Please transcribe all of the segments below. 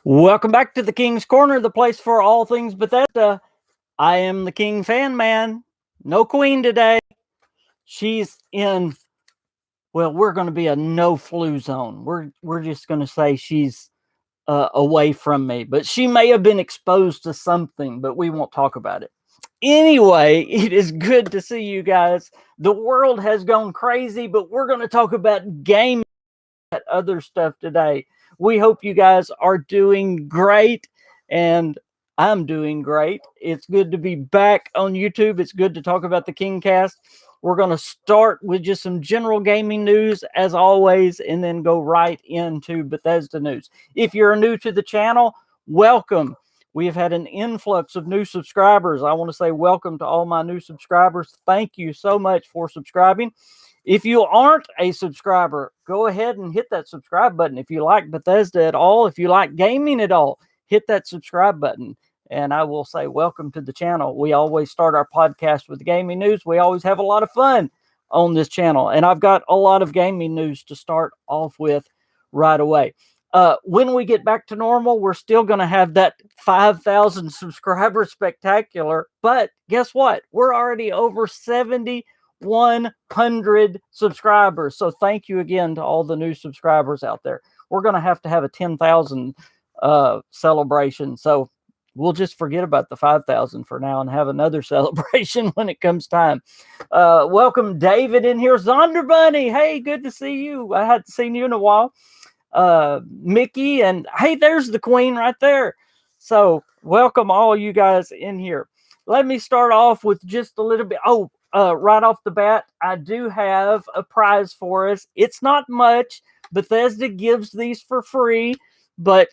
Welcome back to the King's Corner, the place for all things Bethesda. I am the KingFanMan. No queen today. She's in, well, we're going to be a no flu zone. We're just going to say she's away from me, but she may have been exposed to something, but we won't talk about it. Anyway, it is good to see you guys. The world has gone crazy, but we're going to talk about gaming and other stuff today. We hope you guys are doing great, and I'm doing great. It's good to be back on YouTube. It's good to talk about the KingCast. We're going to start with just some general gaming news, as always, and then go right into Bethesda news. If you're new to the channel, welcome. We have had an influx of new subscribers. I want to say welcome to all my new subscribers. Thank you so much for subscribing. If you aren't a subscriber, go ahead and hit that subscribe button. If you like Bethesda at all, if you like gaming at all, hit that subscribe button. And I will say welcome to the channel. We always start our podcast with gaming news. We always have a lot of fun on this channel. And I've got a lot of gaming news to start off with right away. When we get back to normal, we're still going to have that 5,000 subscriber spectacular. But guess what? We're already over 7,100 subscribers. So thank you again to all the new subscribers out there. We're going to have a 10,000 celebration. So we'll just forget about the 5,000 for now and have another celebration when it comes time. Welcome David in here. Zonder Bunny. Hey, good to see you. I hadn't seen you in a while. Mickey, and hey, there's the queen right there. So welcome all you guys in here. Let me start off with just a little bit. Right off the bat, I do have a prize for us. It's not much. Bethesda gives these for free, but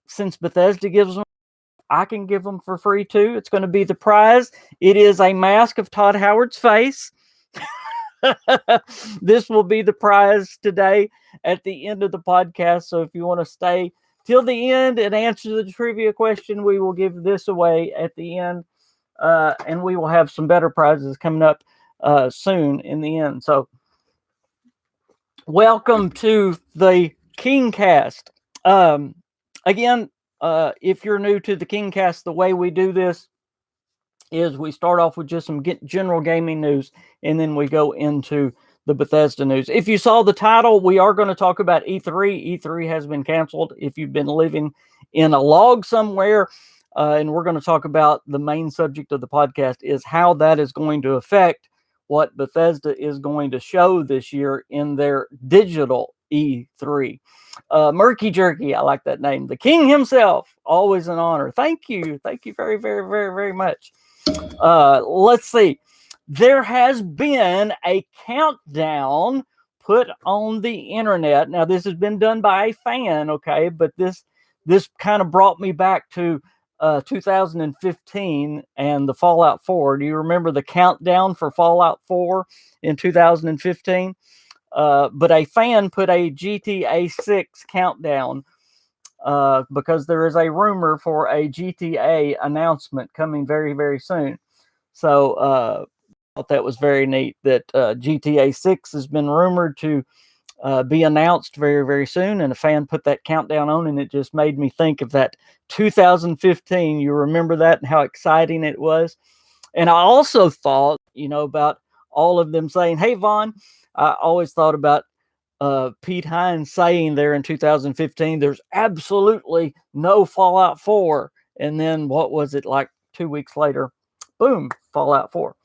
since Bethesda gives them, I can give them for free too. It's going to be the prize. It is a mask of Todd Howard's face. This will be the prize today at the end of the podcast. So if you want to stay till the end and answer the trivia question, we will give this away at the end. And we will have some better prizes coming up soon in the end. So welcome to the KingCast. Again, if you're new to the KingCast, the way we do this is we start off with just some general gaming news, and then we go into the Bethesda news. If you saw the title, we are going to talk about E3. E3 has been canceled. If you've been living in a log somewhere, and we're going to talk about the main subject of the podcast is how that is going to affect what Bethesda is going to show this year in their digital E3. Murky Jerky, I like that name. The King himself, always an honor. Thank you. Thank you very, very, very, very much. Let's see. There has been a countdown put on the internet. Now, this has been done by a fan, okay? But this kind of brought me back to 2015 and the Fallout 4. Do you remember the countdown for Fallout 4 in 2015? But a fan put a GTA 6 countdown because there is a rumor for a GTA announcement coming very, very soon. So I thought that was very neat that GTA 6 has been rumored to be announced very, very soon. And a fan put that countdown on, and it just made me think of that 2015. You remember that and how exciting it was? And I also thought, about all of them saying, hey, Vaughn, I always thought about Pete Hines saying there in 2015, there's absolutely no Fallout 4. And then what was it, like 2 weeks later? Boom, Fallout 4.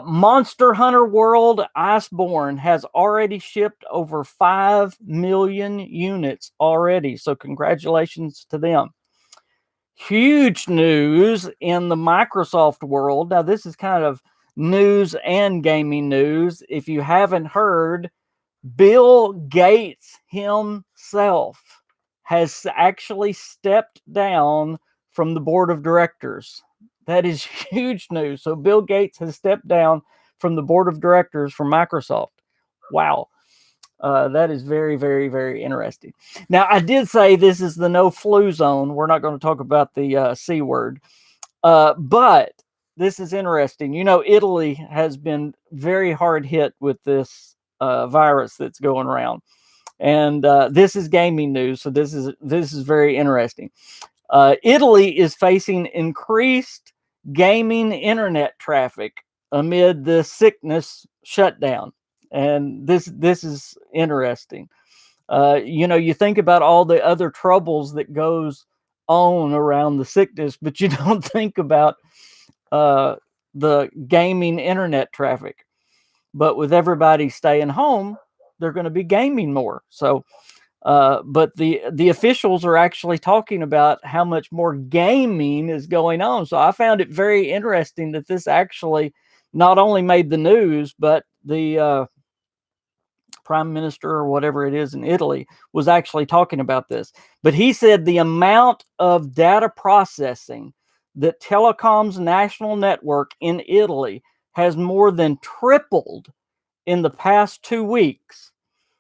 Monster Hunter World Iceborne has already shipped over 5 million units already. So congratulations to them. Huge news in the Microsoft world. Now, this is kind of news and gaming news. If you haven't heard, Bill Gates himself has actually stepped down from the board of directors. That is huge news. So Bill Gates has stepped down from the board of directors for Microsoft. Wow. That is very, very, very interesting. Now, I did say this is the no flu zone. We're not going to talk about the C word. But this is interesting. Italy has been very hard hit with this virus that's going around. And this is gaming news, so this is very interesting. Italy is facing increased gaming internet traffic amid the sickness shutdown, and this is interesting. You think about all the other troubles that goes on around the sickness, but you don't think about the gaming internet traffic. But with everybody staying home, they're going to be gaming more. So, but the officials are actually talking about how much more gaming is going on. So I found it very interesting that this actually not only made the news, but the prime minister or whatever it is in Italy was actually talking about this. But he said the amount of data processing that Telecom's national network in Italy has more than tripled in the past 2 weeks.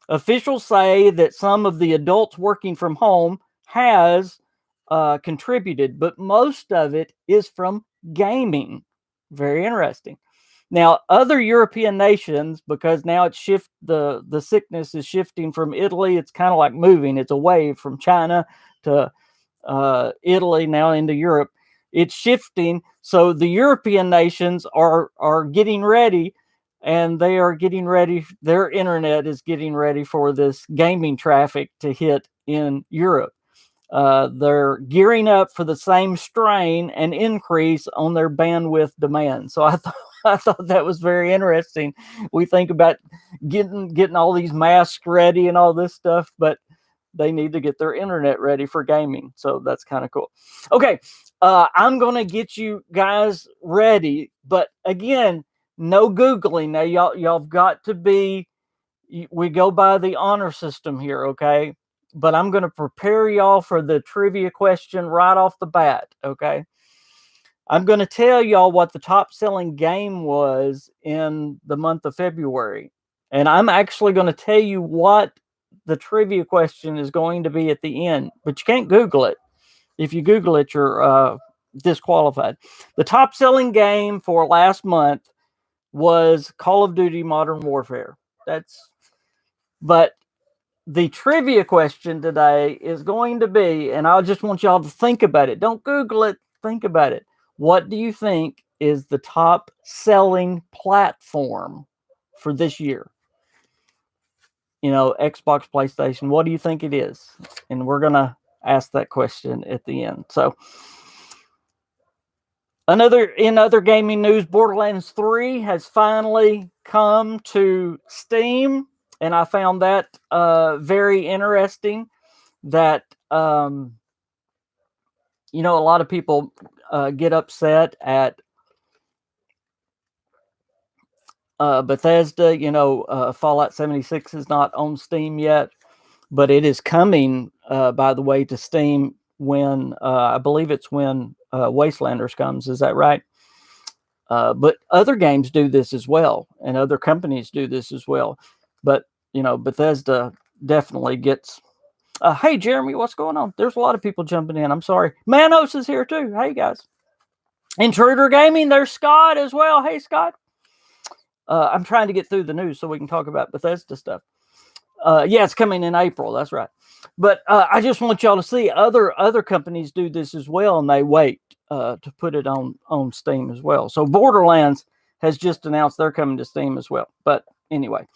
Officials say that some of the adults working from home has contributed, but most of it is from gaming. Very interesting. Now, other European nations, because now it's the sickness is shifting from Italy. It's kind of like moving. It's away from China to Italy, now into Europe. It's shifting. So the European nations are getting ready, and they are getting ready. Their internet is getting ready for this gaming traffic to hit in Europe. They're gearing up for the same strain and increase on their bandwidth demand. So I thought that was very interesting. We think about getting all these masks ready and all this stuff, but they need to get their internet ready for gaming. So that's kind of cool. Okay, I'm going to get you guys ready, but again, no Googling. Now, y'all've got to be, we go by the honor system here, okay? But I'm going to prepare y'all for the trivia question right off the bat, okay? I'm going to tell y'all what the top selling game was in the month of February. And I'm actually going to tell you what the trivia question is going to be at the end, but you can't Google it. If you Google it, you're disqualified. The top selling game for last month was Call of Duty Modern Warfare. But the trivia question today is going to be, and I just want y'all to think about it. Don't Google it. Think about it. What do you think is the top selling platform for this year? Xbox, PlayStation. What do you think it is? And we're going to ask that question at the end. So, in other gaming news, Borderlands 3 has finally come to Steam, and I found that very interesting. That a lot of people get upset at Bethesda. Fallout 76 is not on Steam yet, but it is coming, by the way, to Steam when I believe it's when Wastelanders comes. Is that right? But other games do this as well, and other companies do this as well. But Bethesda definitely gets. Hey, Jeremy, what's going on? There's a lot of people jumping in. I'm sorry. Manos is here too. Hey, guys. Intruder Gaming. There's Scott as well. Hey, Scott. I'm trying to get through the news so we can talk about Bethesda stuff. Yeah, it's coming in April. That's right. But I just want y'all to see other companies do this as well, and they wait to put it on Steam as well. So Borderlands has just announced they're coming to Steam as well. But anyway,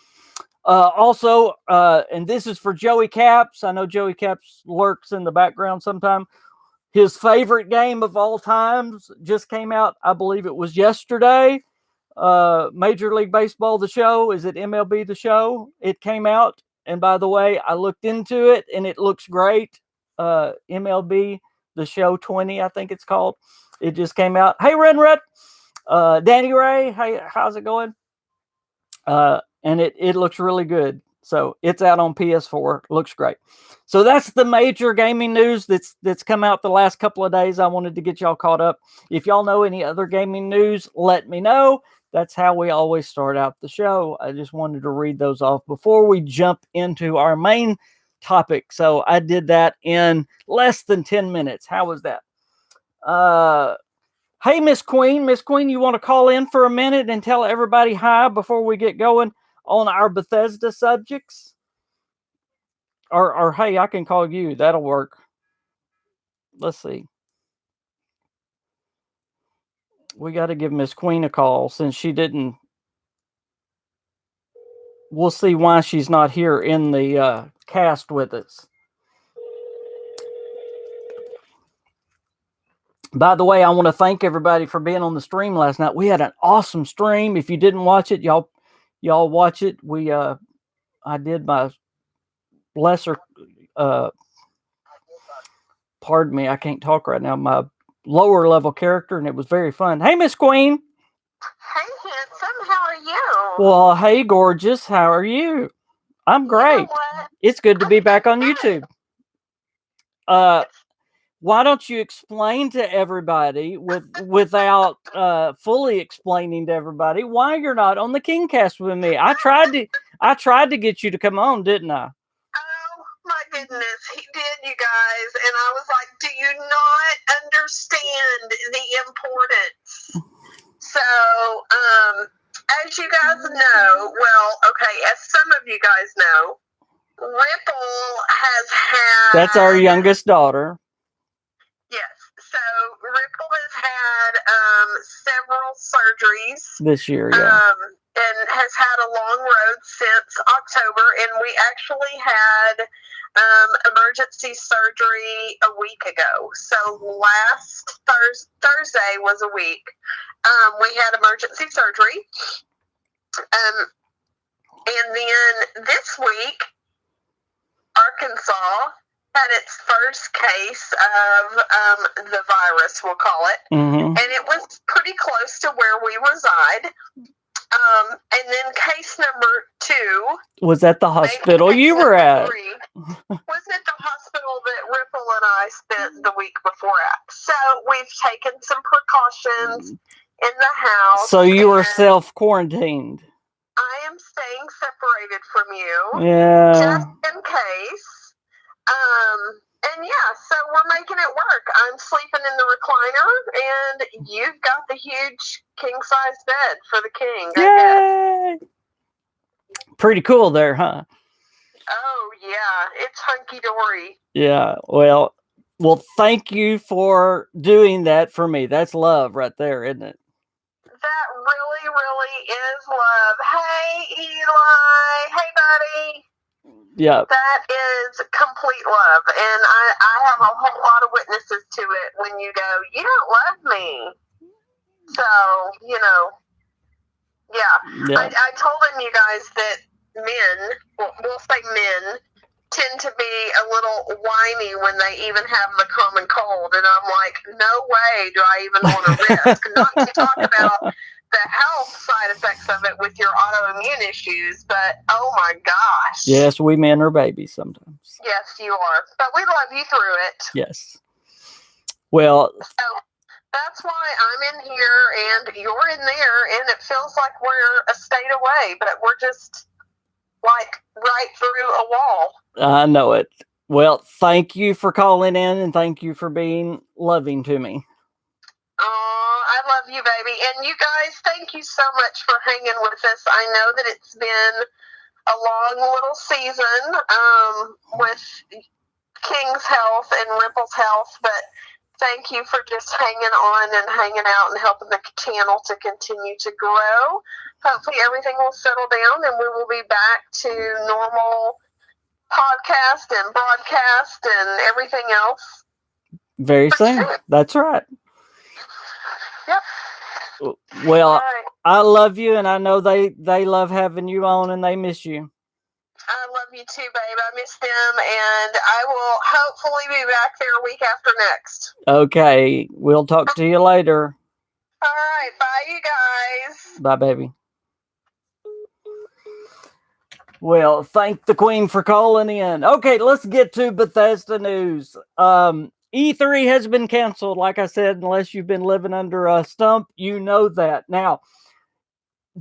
also, and this is for Joey Caps. I know Joey Caps lurks in the background sometime. His favorite game of all times just came out. I believe it was yesterday. Major League Baseball, the show. Is it MLB, the show? It came out. And by the way, I looked into it and it looks great. MLB, the show 20, I think it's called. It just came out. Hey, Renrut. Danny Ray. Hey, how's it going? And it looks really good. So it's out on PS4. Looks great. So that's the major gaming news that's come out the last couple of days. I wanted to get y'all caught up. If y'all know any other gaming news, let me know. That's how we always start out the show. I just wanted to read those off before we jump into our main topic. So I did that in less than 10 minutes. How was that? Hey, Miss Queen. Miss Queen, you want to call in for a minute and tell everybody hi before we get going on our Bethesda subjects? Or hey, I can call you. That'll work. Let's see. We got to give Miss Queen a call since she didn't. We'll see why she's not here in the cast with us. By the way, I want to thank everybody for being on the stream last night. We had an awesome stream. If you didn't watch it, y'all watch it. I did my lesser pardon me, I can't talk right now. My lower level character, and it was very fun. Hey, Miss Queen. Hey, handsome. How are you? Well, hey, gorgeous. How are you? I'm great. You know what? It's good to be back on YouTube. Why don't you explain to everybody without fully explaining to everybody why you're not on the KingCast with me? I tried to get you to come on, didn't I? Oh my goodness, he did, you guys, and I was like, do you not understand the importance? So, as you guys know, well, okay, as some of you guys know, Ripple has had... That's our youngest daughter. Yes, so Ripple has had several surgeries this year, yeah. And has had a long road since October, and we actually had emergency surgery a week ago. So last Thursday was a week. We had emergency surgery. And then this week, Arkansas had its first case of the virus, we'll call it. Mm-hmm. And it was pretty close to where we reside. And then case number 2 was at the hospital you were at. Was at the hospital that Ripple and I spent the week before at. So we've taken some precautions in the house. So you were self-quarantined. I am staying separated from you. Yeah. Just in case. And yeah, so we're making it work. I'm sleeping in the recliner, and you've got the huge king-size bed for the king. Yay! Pretty cool there, huh? Oh, yeah. It's hunky-dory. Yeah, well, thank you for doing that for me. That's love right there, isn't it? That really, really is love. Hey, Eli. Hey, buddy. Yeah. That is complete love. And I have a whole lot of witnesses to it when you go, you don't love me. So, you know, yeah. I told him, you guys, that men, we'll say men, tend to be a little whiny when they even have the common cold. And I'm like, no way do I even want to risk. Not to talk about the health side effects of it with your autoimmune issues, but oh my gosh. Yes, we men are babies sometimes. Yes, you are. But we love you through it. Yes. Well, so that's why I'm in here and you're in there, and it feels like we're a state away, but we're just like right through a wall. I know it. Well, thank you for calling in, and thank you for being loving to me. Oh, I love you, baby. And you guys, thank you so much for hanging with us. I know that it's been a long little season with King's health and Ripple's health, but thank you for just hanging on and hanging out and helping the channel to continue to grow. Hopefully everything will settle down and we will be back to normal podcast and broadcast and everything else. Very soon. That's right. Yep. Well, right. I love you, and I know they love having you on, and they miss you. I love you too, babe. I miss them, and I will hopefully be back there a week after next. Okay. We'll talk to you later. All right. Bye, you guys. Bye, baby. Well, thank the Queen for calling in. Okay, let's get to Bethesda news. E3 has been canceled, like I said, unless you've been living under a stump, you know that. Now,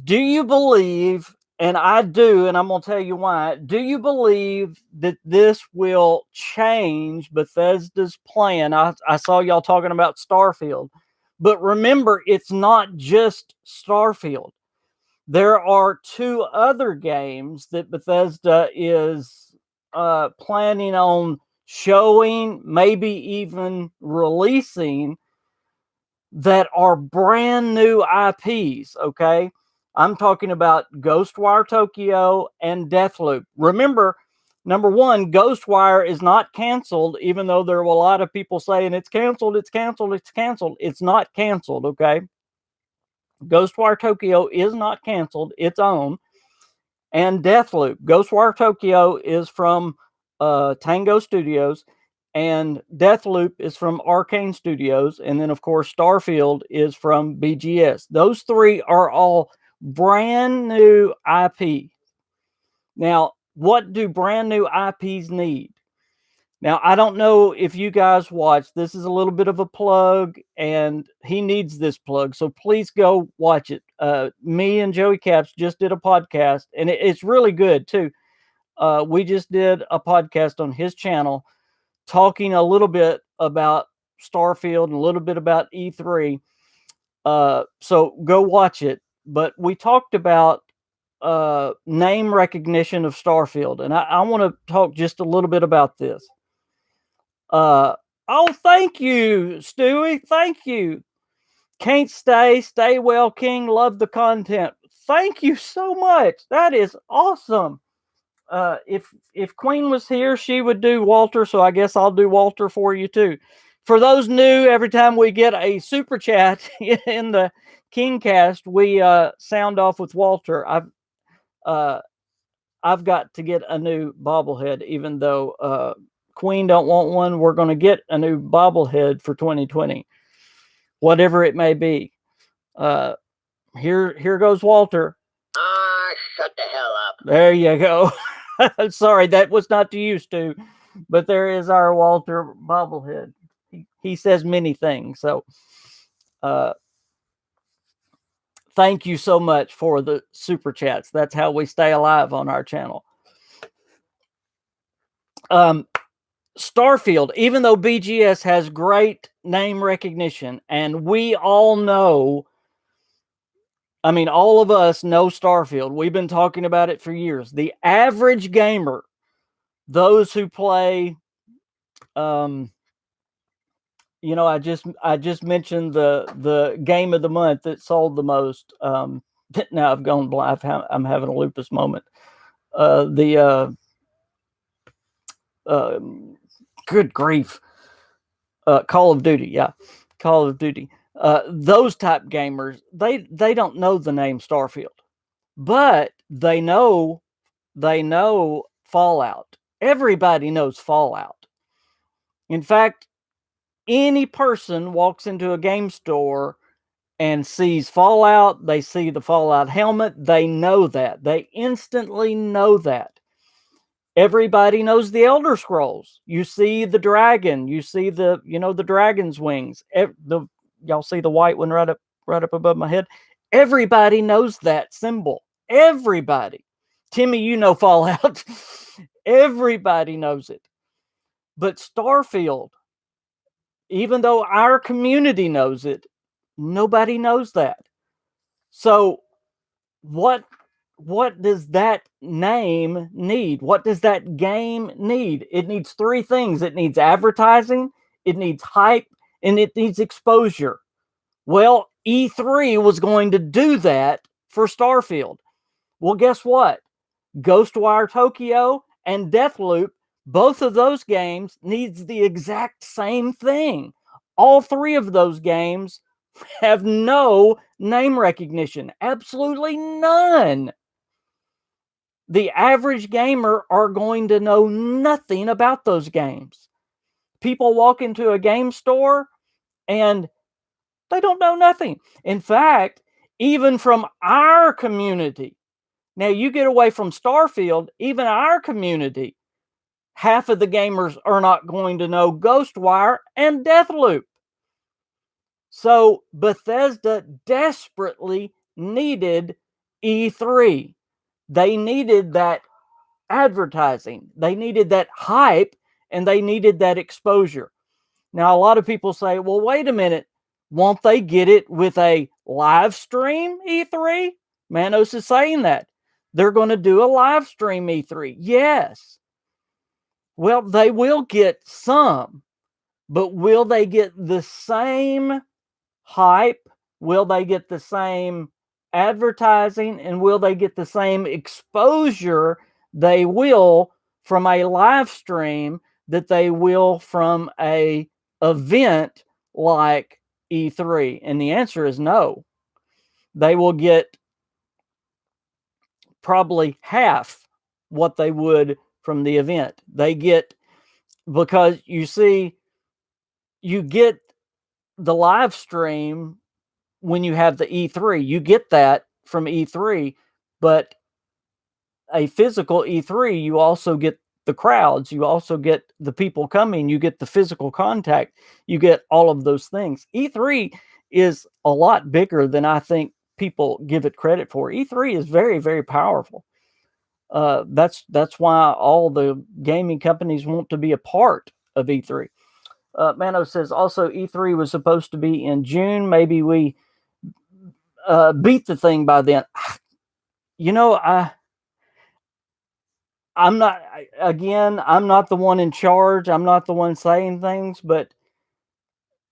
do you believe, and I do, and I'm going to tell you why, do you believe that this will change Bethesda's plan? I saw y'all talking about Starfield, but remember, it's not just Starfield. There are 2 other games that Bethesda is planning on showing, maybe even releasing, that are brand new IPs, okay? I'm talking about Ghostwire Tokyo and Deathloop. Remember, number one, Ghostwire is not canceled, even though there were a lot of people saying it's canceled, it's canceled, it's canceled. It's not canceled, okay? Ghostwire Tokyo is not canceled, it's on. And Deathloop. Ghostwire Tokyo is from Tango Studios, and Deathloop is from Arcane Studios, and then of course Starfield is from BGS. Those three are all brand new IP. Now, what do brand new IPs need? Now, I don't know if you guys watch. This is a little bit of a plug, and he needs this plug, so please go watch it. Me and Joey Caps just did a podcast, and it's really good too. We just did a podcast on his channel talking a little bit about Starfield and a little bit about E3. So go watch it. But we talked about name recognition of Starfield, and I want to talk just a little bit about this. Oh, thank you, Stewie. Thank you. Can't stay well, King. Love the content. Thank you so much. That is awesome. If Queen was here, she would do Walter, so I guess I'll do Walter for you too. For those new, every time we get a super chat in the KingCast, we sound off with Walter. I've got to get a new bobblehead, even though Queen don't want one. We're going to get a new bobblehead for 2020, whatever it may be. Here goes Walter. Shut the hell up. There you go. Sorry, that was not to you, Stu, but there is our Walter bobblehead. He says many things. So thank you so much for the super chats. That's how we stay alive on our channel. Starfield, even though BGS has great name recognition, and we all know, I mean, all of us know Starfield. We've been talking about it for years. The average gamer, those who play, you know, I just mentioned the game of the month that sold the most. Now I've gone blind. I'm having a lupus moment. Good grief. Call of Duty, yeah. Call of Duty. Those type gamers, they don't know the name Starfield, but they know Fallout. Everybody knows Fallout. In fact, any person walks into a game store and sees Fallout, they see the Fallout helmet, they know that. They instantly know that. Everybody knows the Elder Scrolls. You see the dragon. You see the dragon's wings. Y'all see the white one right up above my head. Everybody knows that symbol. Everybody. Timmy, you know Fallout. Everybody knows it. But Starfield, even though our community knows it, nobody knows that. So what does that name need? What does that game need? It needs three things. It needs advertising, it needs hype, and it needs exposure. Well, E3 was going to do that for Starfield. Well, guess what? Ghostwire Tokyo and Deathloop, both of those games needs the exact same thing. All three of those games have no name recognition. Absolutely none. The average gamer are going to know nothing about those games. People walk into a game store and they don't know nothing. In fact, even from our community, now you get away from Starfield, even our community, half of the gamers are not going to know Ghostwire and Deathloop. So Bethesda desperately needed E3. They needed that advertising. They needed that hype, and they needed that exposure. Now, a lot of people say, well, wait a minute. Won't they get it with a live stream E3? Manos is saying that. They're going to do a live stream E3. Yes. Well, they will get some, but will they get the same hype? Will they get the same advertising? And will they get the same exposure they will from a live stream that they will from a event like E3? And the answer is no. They will get probably half what they would from the event. They get, because you see, you get the live stream when you have the E3, you get that from E3, but a physical E3, you also get the crowds, you also get the people coming, you get the physical contact, you get all of those things. E3 is a lot bigger than I think people give it credit for. E3 is very, very powerful. That's why all the gaming companies want to be a part of E3. Mano says also E3 was supposed to be in June. Maybe we beat the thing by then. You know, I'm not, again, I'm not the one in charge. I'm not the one saying things, but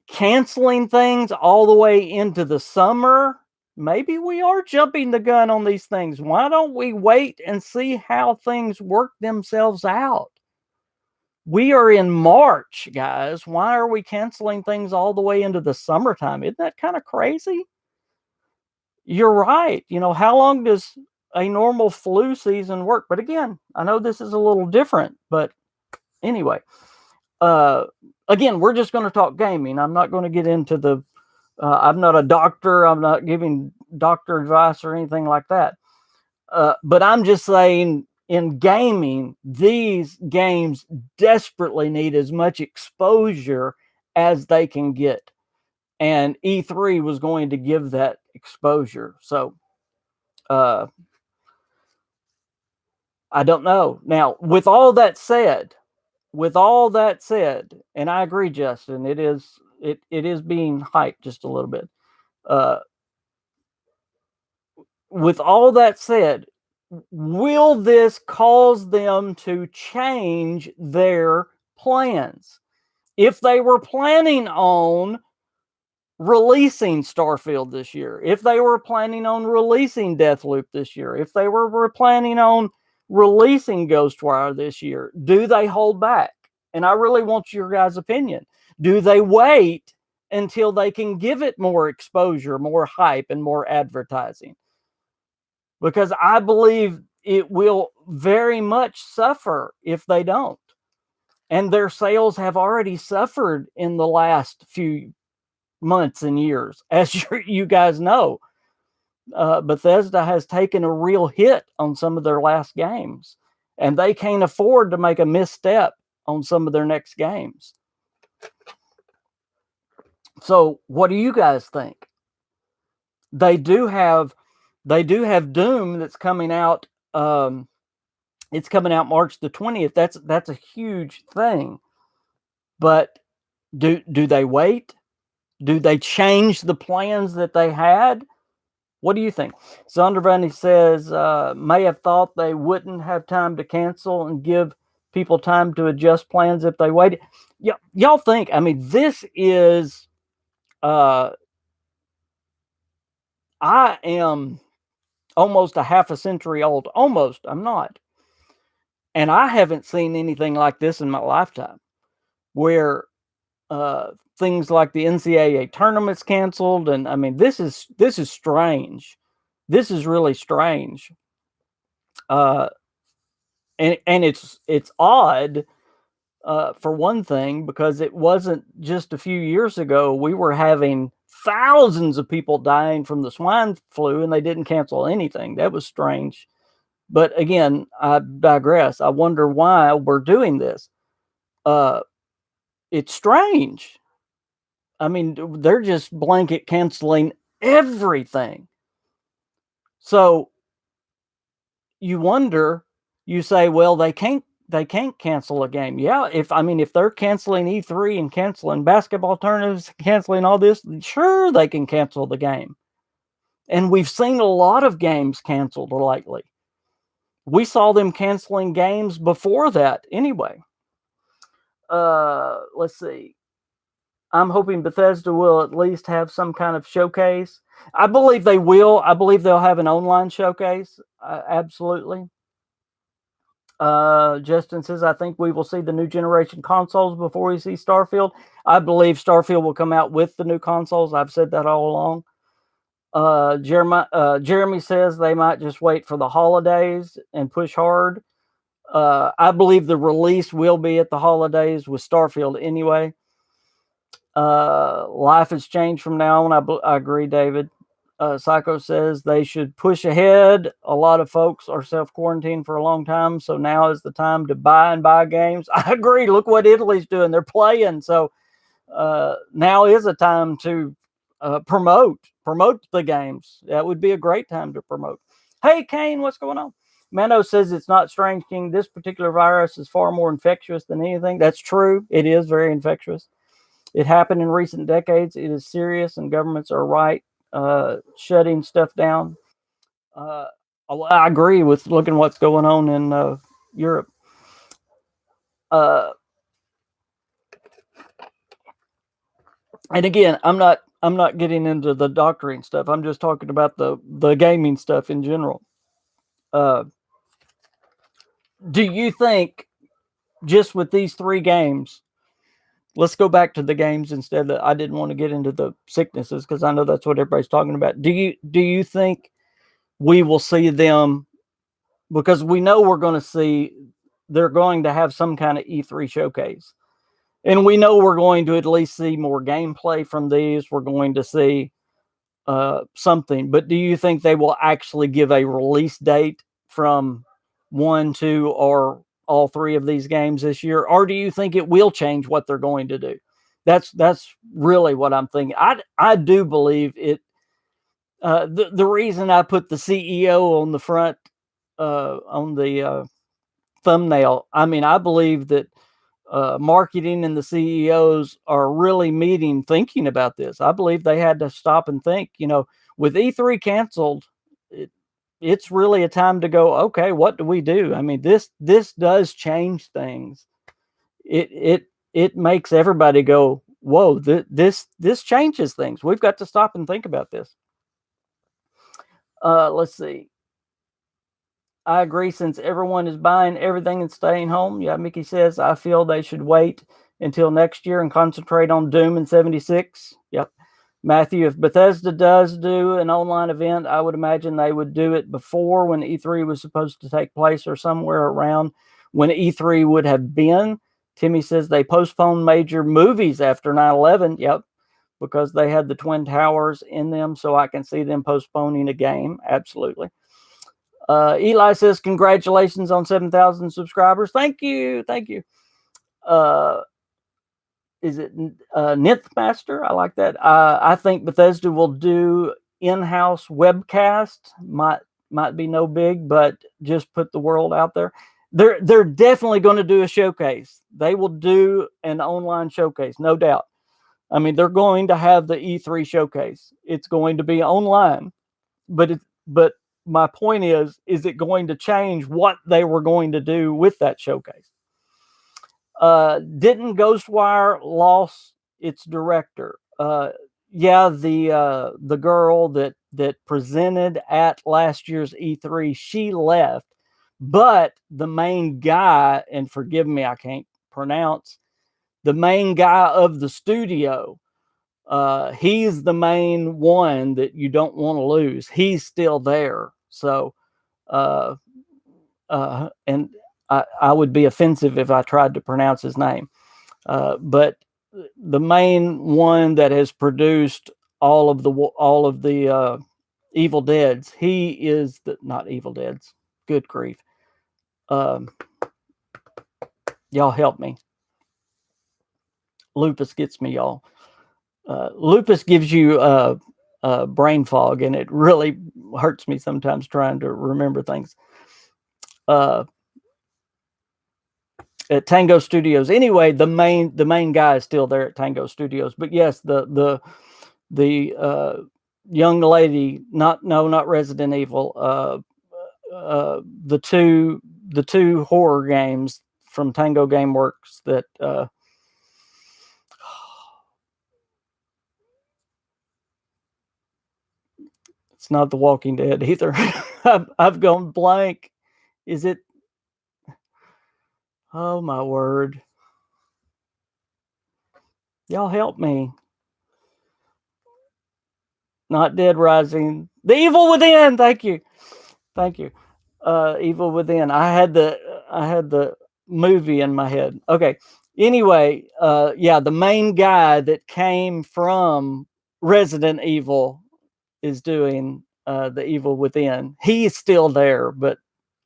canceling things all the way into the summer, maybe we are jumping the gun on these things. Why don't we wait and see how things work themselves out? We are in March, guys. Why are we canceling things all the way into the summertime? Isn't that kind of crazy? You're right. You know, how long does a normal flu season work? But again, I know this is a little different, but anyway, again, we're just going to talk gaming. I'm not going to get into the, I'm not a doctor. I'm not giving doctor advice or anything like that. But I'm just saying, in gaming, these games desperately need as much exposure as they can get. And E3 was going to give that exposure. So, I don't know. Now, with all that said, and I agree, Justin, it is being hyped just a little bit. With all that said, will this cause them to change their plans? If they were planning on releasing Starfield this year, if they were planning on releasing Deathloop this year, if they were planning on releasing Ghostwire this year, do they hold back? And I really want your guys' opinion. Do they wait until they can give it more exposure, more hype, and more advertising? Because I believe it will very much suffer if they don't. And their sales have already suffered in the last few months and years. As you guys know, Bethesda has taken a real hit on some of their last games, and they can't afford to make a misstep on some of their next games. So what do you guys think? They do have Doom that's coming out. It's coming out March the 20th. That's a huge thing. But do they wait? Do they change the plans that they had? What do you think? Zondervanny says, may have thought they wouldn't have time to cancel and give people time to adjust plans if they waited. Y'all think, I mean, this is, I am almost a half a century old. Almost, I'm not. And I haven't seen anything like this in my lifetime, where things like the NCAA tournaments canceled. And I mean, this is strange. This is really strange. And it's odd, for one thing, because it wasn't just a few years ago. We were having thousands of people dying from the swine flu, and they didn't cancel anything. That was strange. But again, I digress. I wonder why we're doing this. It's strange. I mean, they're just blanket canceling everything. So you wonder, you say, well, they can't cancel a game. Yeah, if they're canceling E3 and canceling basketball tournaments, canceling all this, sure, they can cancel the game. And we've seen a lot of games canceled lately. We saw them canceling games before that anyway. Let's see. I'm hoping Bethesda will at least have some kind of showcase. I believe they will. I believe they'll have an online showcase. Absolutely. Justin says, I think we will see the new generation consoles before we see Starfield. I believe Starfield will come out with the new consoles. I've said that all along. Jeremy says they might just wait for the holidays and push hard. I believe the release will be at the holidays with Starfield anyway. Life has changed from now on. I agree, David. Psycho says they should push ahead. A lot of folks are self-quarantined for a long time, so now is the time to buy games. I agree. Look what Italy's doing. They're playing. So now is a time to promote the games. That would be a great time to promote. Hey, Kane, what's going on? Mano says it's not strange, King. This particular virus is far more infectious than anything. That's true. It is very infectious. It happened in recent decades. It is serious, and governments are right shutting stuff down. I agree with looking what's going on in Europe. And again, I'm not getting into the doctoring stuff. I'm just talking about the gaming stuff in general. Do you think just with these 3 games? Let's go back to the games instead. I didn't want to get into the sicknesses because I know that's what everybody's talking about. Do you think we will see them? Because we know they're going to have some kind of E3 showcase. And we know we're going to at least see more gameplay from these. We're going to see something. But do you think they will actually give a release date from 1, 2, or all 3 of these games this year? Or do you think it will change what they're going to do? That's really what I'm thinking. I do believe it. The reason I put the CEO on the front on the thumbnail, I mean, I believe that marketing and the CEOs are really meeting thinking about this. I believe they had to stop and think, with E3 canceled, it's really a time to go, okay, what do we do? I mean, this does change things. It makes everybody go, whoa, this changes things. We've got to stop and think about this. Let's see. I agree, since everyone is buying everything and staying home. Yeah, Mickey says, I feel they should wait until next year and concentrate on Doom and 76. Yep. Matthew, if Bethesda does do an online event, I would imagine they would do it before when E3 was supposed to take place, or somewhere around when E3 would have been. Timmy says they postponed major movies after 9/11. Yep. Because they had the Twin Towers in them, so I can see them postponing a game. Absolutely. Eli says, congratulations on 7,000 subscribers. Thank you. Is it Nth Master? I like that. I think Bethesda will do in-house webcast. Might be no big, but just put the world out there. They're definitely going to do a showcase. They will do an online showcase, no doubt. I mean, they're going to have the E3 showcase. It's going to be online, but my point is it going to change what they were going to do with that showcase? Didn't Ghostwire lost its director? Yeah, the girl that presented at last year's E3, she left, but the main guy, and forgive me, I can't pronounce, the main guy of the studio, he's the main one that you don't want to lose. He's still there. So, and I would be offensive if I tried to pronounce his name. But the main one that has produced all of the Evil Deads, he is not Evil Deads. Good grief. Y'all help me. Lupus gets me, y'all. Lupus gives you brain fog, and it really hurts me sometimes trying to remember things. At Tango Studios, anyway, the main guy is still there at Tango Studios. But yes, the young lady, not Resident Evil, the two horror games from Tango GameWorks that It's not The Walking Dead either. I've gone blank. Is it? Oh my word! Y'all help me. Not Dead Rising. The Evil Within. Thank you. Evil Within. I had the movie in my head. Okay. Anyway, yeah, the main guy that came from Resident Evil is doing the Evil Within. He is still there, but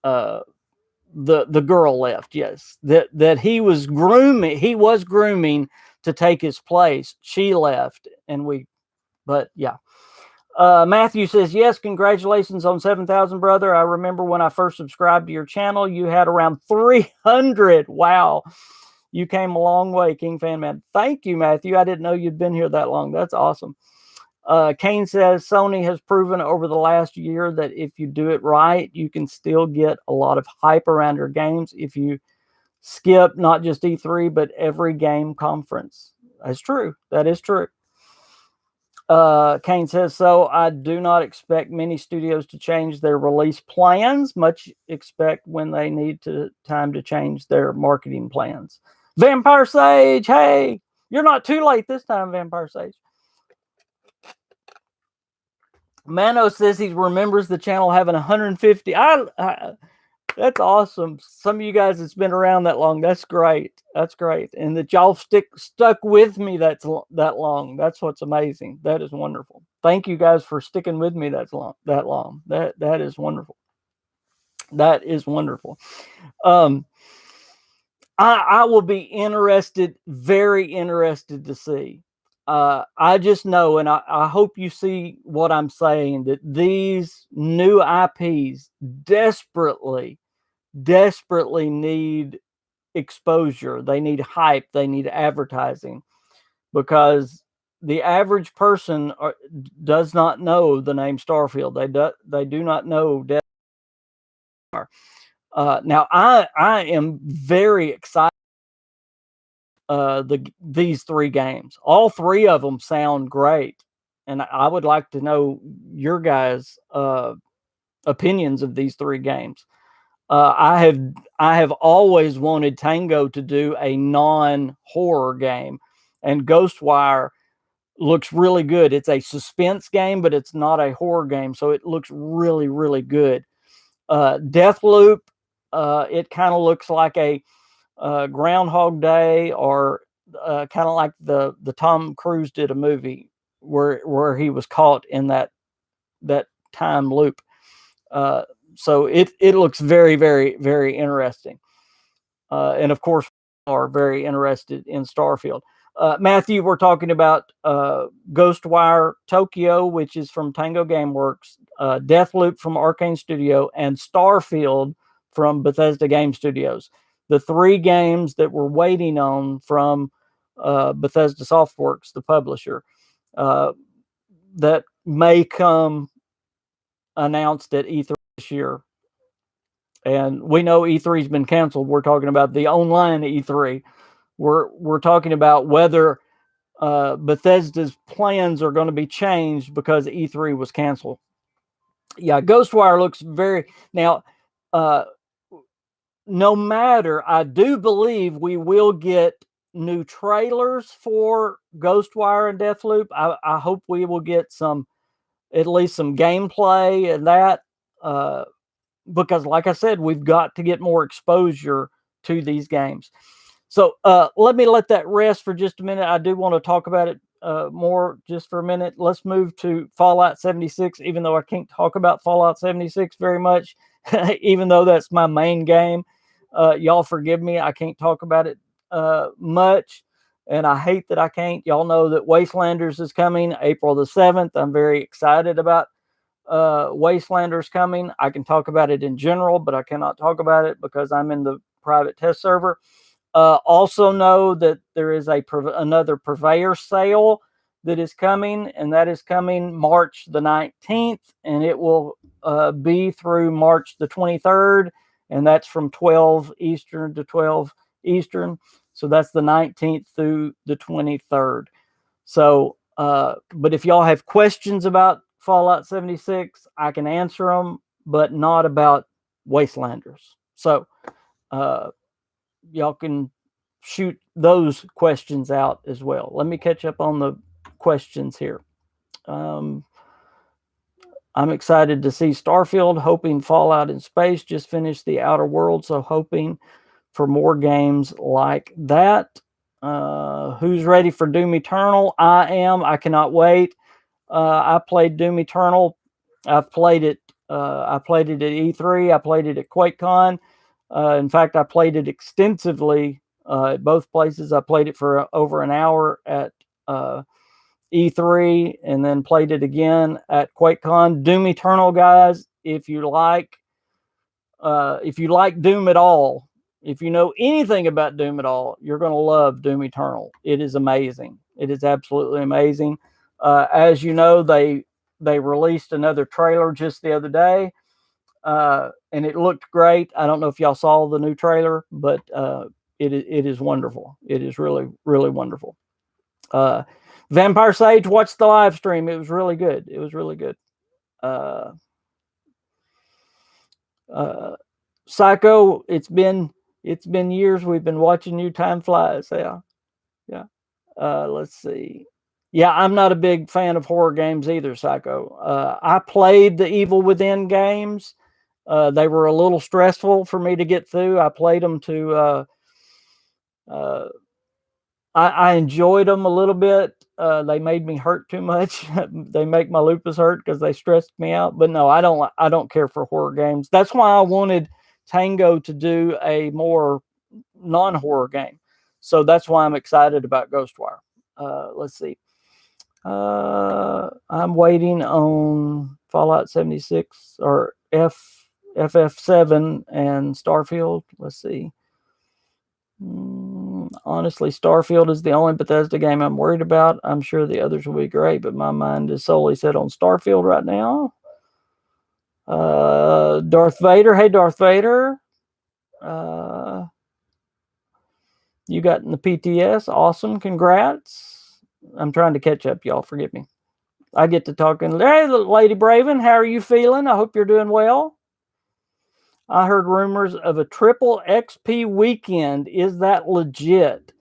the girl left. Yes, that he was grooming. He was grooming to take his place. She left, and we. But yeah. Matthew says, yes, congratulations on 7,000, brother. I remember when I first subscribed to your channel, you had around 300. Wow. You came a long way, KingFanMan. Thank you, Matthew. I didn't know you'd been here that long. That's awesome. Kane says, Sony has proven over the last year that if you do it right, you can still get a lot of hype around your games if you skip not just E3, but every game conference. That's true. That is true. Kane says, so I do not expect many studios to change their release plans, much expect when they need time to change their marketing plans. Vampire Sage, hey, you're not too late this time, Vampire Sage. Mano says he remembers the channel having 150. That's awesome. Some of you guys that's been around that long. That's great. That's great. And that y'all stuck with me that long. That's what's amazing. That is wonderful. Thank you guys for sticking with me that long. That is wonderful. That is wonderful. I will be interested, very interested to see. I just know, and I hope you see what I'm saying, that these new IPs desperately need exposure. They need hype. They need advertising, because the average person does not know the name Starfield. They do not know Death. Now I am very excited. These three games, all three of them sound great, and I would like to know your guys' opinions of these three games. I have always wanted Tango to do a non-horror game, and Ghostwire looks really good. It's a suspense game, but it's not a horror game, so it looks really, really good. Deathloop, it kind of looks like a Groundhog Day, or kind of like the Tom Cruise did a movie where he was caught in that time loop. So it looks very, very, very interesting. And of course, are very interested in Starfield. Matthew, we're talking about Ghostwire Tokyo, which is from Tango Gameworks, Deathloop from Arcane Studio, and Starfield from Bethesda Game Studios. The three games that we're waiting on from Bethesda Softworks, the publisher, that may come announced at E3 this year. And we know E3's been canceled. We're talking about the online E3. We're talking about whether Bethesda's plans are going to be changed because E3 was canceled. Yeah, Ghostwire looks very... Now, no matter, I do believe we will get new trailers for Ghostwire and Deathloop. I hope we will get at least some gameplay and that, because like I said, we've got to get more exposure to these games. So let me let that rest for just a minute. I do want to talk about it more just for a minute. Let's move to Fallout 76, even though I can't talk about Fallout 76 very much, even though that's my main game. Y'all forgive me. I can't talk about it much, and I hate that I can't. Y'all know that Wastelanders is coming April the 7th. I'm very excited about Wastelanders coming. I can talk about it in general, but I cannot talk about it because I'm in the private test server. Also know that there is another Purveyor sale that is coming, and that is coming March the 19th, and it will be through March the 23rd, and that's from 12 Eastern to 12 Eastern. So that's the 19th through the 23rd. So, but if y'all have questions about Fallout 76, I can answer them, but not about Wastelanders. So y'all can shoot those questions out as well. Let me catch up on the questions here. I'm excited to see Starfield, hoping Fallout in Space just finished the Outer World, so hoping for more games like that. Who's ready for Doom Eternal? I am. I cannot wait. I played Doom Eternal. I've played it. I played it at E3. I played it at QuakeCon. In fact, I played it extensively at both places. I played it for over an hour at E3 and then played it again at QuakeCon. Doom Eternal, guys, if you like Doom at all, if you know anything about Doom at all, you're going to love Doom Eternal. It is amazing. It is absolutely amazing. As you know, they released another trailer just the other day, and it looked great. I don't know if y'all saw the new trailer, but it is wonderful. It is really, really wonderful. Vampire Sage, watched the live stream. It was really good. It was really good. Psycho, it's been years we've been watching you. Time flies. Yeah. Let's see. Yeah, I'm not a big fan of horror games either, Psycho. I played the Evil Within games. They were a little stressful for me to get through. I played them to I enjoyed them a little bit. They made me hurt too much. They make my lupus hurt because they stressed me out. But no, I don't care for horror games. That's why I wanted Tango to do a more non-horror game. So that's why I'm excited about Ghostwire. Let's see. I'm waiting on Fallout 76 or FF7 and Starfield. Let's see. Honestly, Starfield is the only Bethesda game I'm worried about. I'm sure the others will be great, but my mind is solely set on Starfield right now. Darth Vader. Hey, Darth Vader. You got in the PTS. Awesome. Congrats. I'm trying to catch up, y'all. Forgive me. I get to talking. Hey, Lady Braven, how are you feeling? I hope you're doing well. I heard rumors of a triple XP weekend. Is that legit?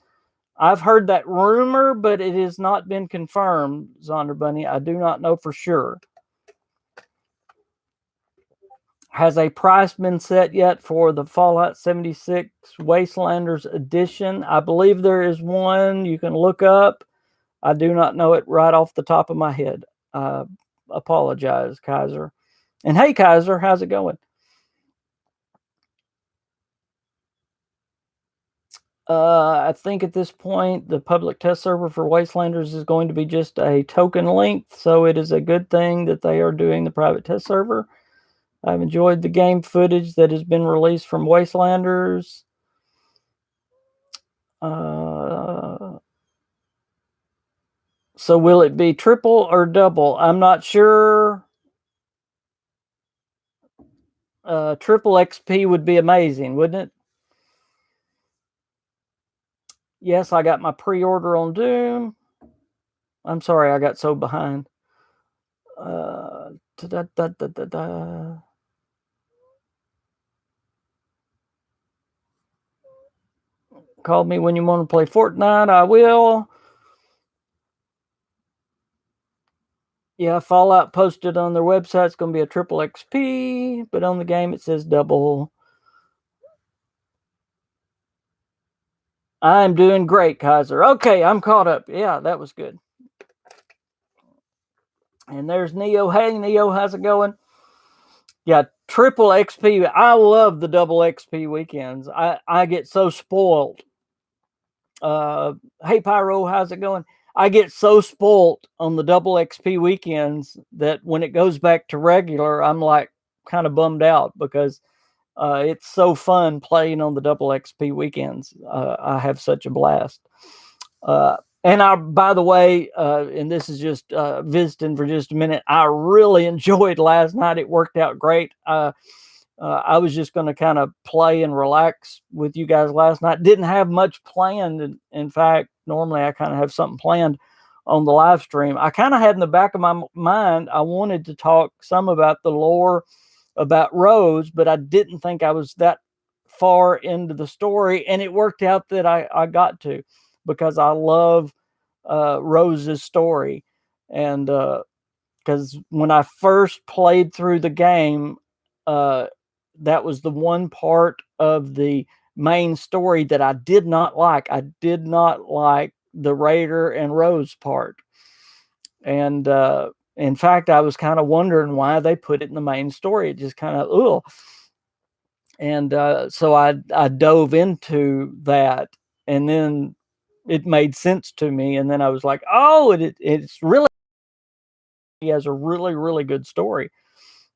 I've heard that rumor, but it has not been confirmed, Zonder Bunny. I do not know for sure. Has a price been set yet for the Fallout 76 Wastelanders edition? I believe there is one you can look up. I do not know it right off the top of my head. Apologize, Kaiser. And hey, Kaiser, how's it going? I think at this point, the public test server for Wastelanders is going to be just a token length, so it is a good thing that they are doing the private test server. I've enjoyed the game footage that has been released from Wastelanders. So will it be triple or double? I'm not sure. Triple XP would be amazing, wouldn't it? Yes, I got my pre-order on Doom. I'm sorry, I got so behind. Call me when you want to play Fortnite. I will. Yeah, Fallout posted on their website it's going to be a triple XP, but on the game it says double. I'm doing great, Kaiser. Okay, I'm caught up. Yeah, that was good. And there's Neo. Hey, Neo, how's it going? Yeah, triple XP. I love the double XP weekends. I get so spoiled. Hey, Pyro, how's it going? I get so spoiled on the double XP weekends that when it goes back to regular, I'm like kind of bummed out because it's so fun playing on the double XP weekends. I have such a blast. And by the way, and this is just visiting for just a minute, I really enjoyed last night. It worked out great. I was just going to kind of play and relax with you guys last night. Didn't have much planned. In fact, normally I kind of have something planned on the live stream. I kind of had in the back of my mind, I wanted to talk some about the lore about Rose, but I didn't think I was that far into the story, and it worked out that I got to, because I love Rose's story. And because when I first played through the game, that was the one part of the main story that I did not like. I did not like the Raider and Rose part. And in fact, I was kind of wondering why they put it in the main story. It just kind of, ugh. And so I dove into that, and then it made sense to me. And then I was like, oh, it's really, he has a really, really good story.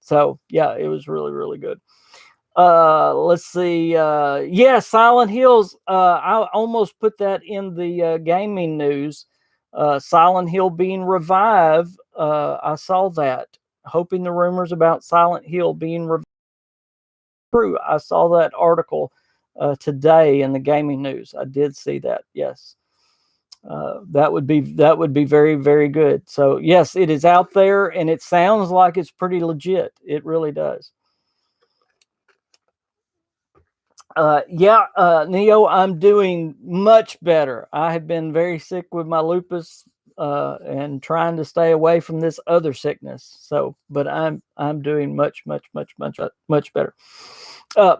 So yeah, it was really, really good. Let's see. Yeah, Silent Hills. I almost put that in the gaming news. Silent Hill being revived. I saw that. Hoping the rumors about Silent Hill being revived true. I saw that article today in the gaming news. I did see that. Yes. That would be very, very good. So yes, it is out there, and it sounds like it's pretty legit. It really does. Neo, I'm doing much better. I have been very sick with my lupus and trying to stay away from this other sickness. So, but I'm doing much better.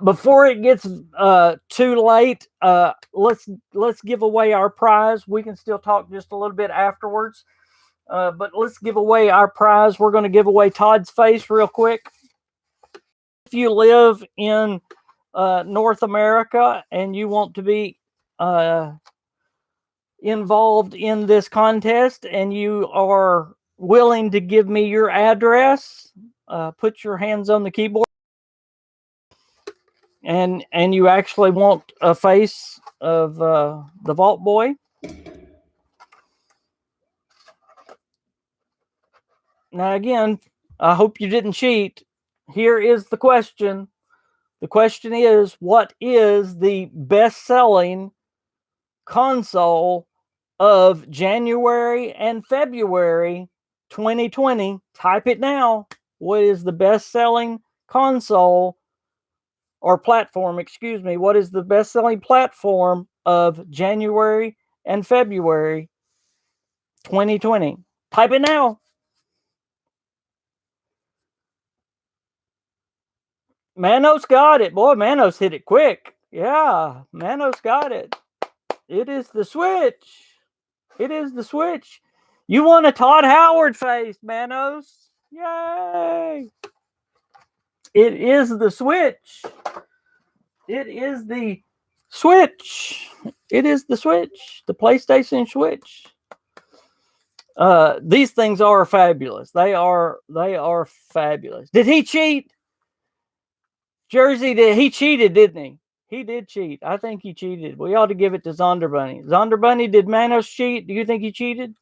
Before it gets too late, let's give away our prize. We can still talk just a little bit afterwards, but let's give away our prize. We're going to give away Todd's face real quick. If you live in North America and you want to be involved in this contest, and you are willing to give me your address, put your hands on the keyboard, and you actually want a face of the Vault Boy. Now again, I hope you didn't cheat. Here is the question. The question is, what is the best-selling console of January and February 2020? Type it now. What is the best-selling console or platform, excuse me, what is the best-selling platform of January and February 2020? Type it now. Manos got it. Boy, Manos hit it quick. Yeah, Manos got it. It is the Switch. It is the Switch. You want a Todd Howard face, Manos. Yay. It is the Switch. It is the Switch. It is the Switch. The PlayStation Switch. These things are fabulous. They are fabulous. Did he cheat? Jersey, he cheated, didn't he? He did cheat. I think he cheated. We ought to give it to Zonder Bunny. Zonder Bunny, did Manos cheat? Do you think he cheated?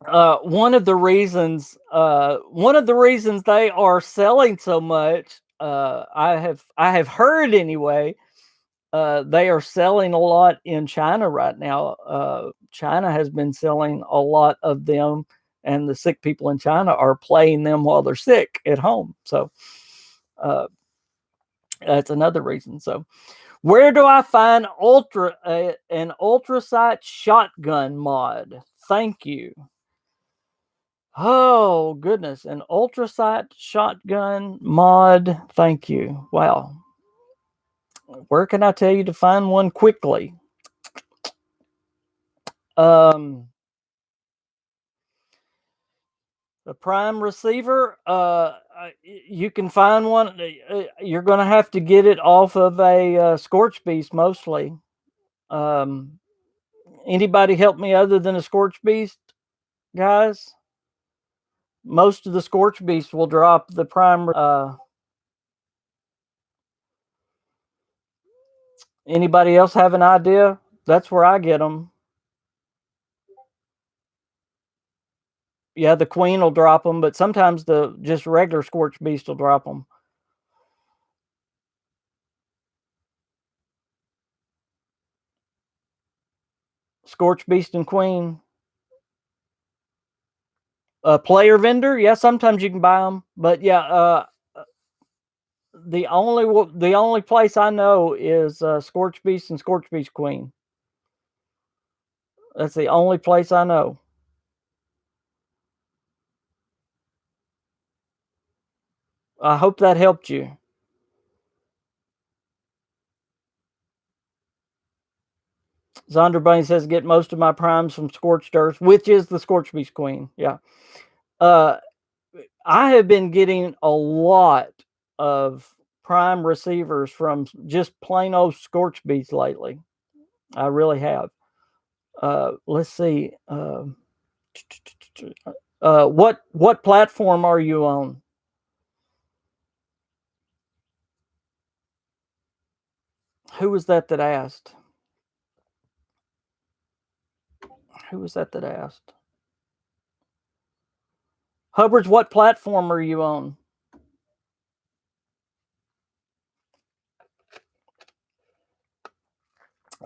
One of the reasons they are selling so much, I have heard anyway, they are selling a lot in China right now. China has been selling a lot of them, and the sick people in China are playing them while they're sick at home. So that's another reason. So where do I find an ultrasight shotgun mod? Thank you. Oh goodness, an ultrasight shotgun mod. Thank you. Wow. Where can I tell you to find one quickly? The prime receiver, you can find one. You're going to have to get it off of a Scorch Beast mostly. Anybody help me other than a Scorch Beast, guys? Most of the Scorch Beasts will drop the prime. Anybody else have an idea? That's where I get them. Yeah, the Queen will drop them, but sometimes the just regular Scorch Beast will drop them. Scorch Beast and Queen. Player vendor, yeah, sometimes you can buy them, but yeah, the only place I know is Scorch Beast and Scorch Beast Queen. That's the only place I know. I hope that helped you. Zonderbane says, get most of my primes from Scorched Earth, which is the Scorch Beast Queen. Yeah. I have been getting a lot of prime receivers from just plain old Scorch Beast lately. I really have. Let's see. What platform are you on? Who was that asked? Who was that asked? Hubbard's, what platform are you on?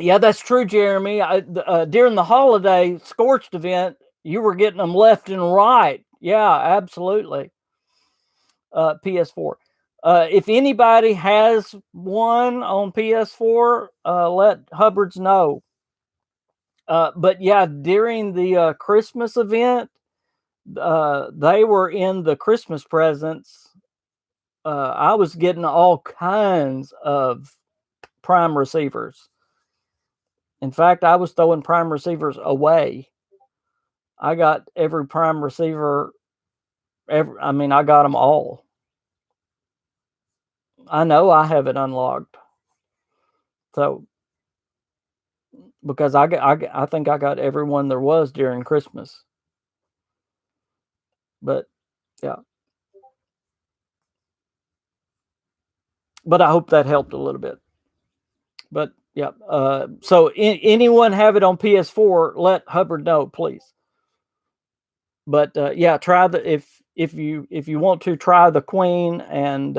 Yeah, that's true, Jeremy. During the holiday Scorched event, you were getting them left and right. Yeah, absolutely. PS4. If anybody has one on PS4, let Hubbard's know. But yeah, during the Christmas event, they were in the Christmas presents. I was getting all kinds of prime receivers. In fact, I was throwing prime receivers away. I got every prime receiver. I got them all. I know I have it unlocked. So, because I think I got everyone there was during Christmas. But yeah. But I hope that helped a little bit. But yeah. So anyone have it on PS4? Let Hubbard know, please. But yeah, try the if you want to try the Queen and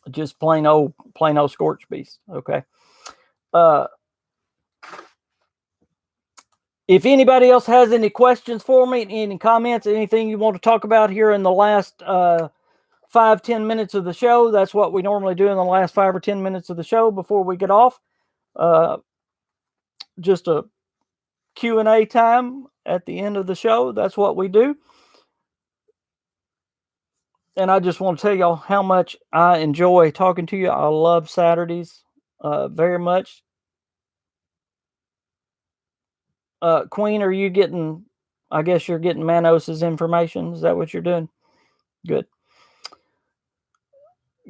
just plain old Scorch Beast. Okay. If anybody else has any questions for me, any comments, anything you want to talk about here in the last 5-10 minutes of the show, that's what we normally do in the last 5 or 10 minutes of the show before we get off. Just a Q&A time at the end of the show. That's what we do. And I just want to tell y'all how much I enjoy talking to you. I love Saturdays very much. Queen, are you getting, I guess you're getting Manos's information. Is that what you're doing? Good.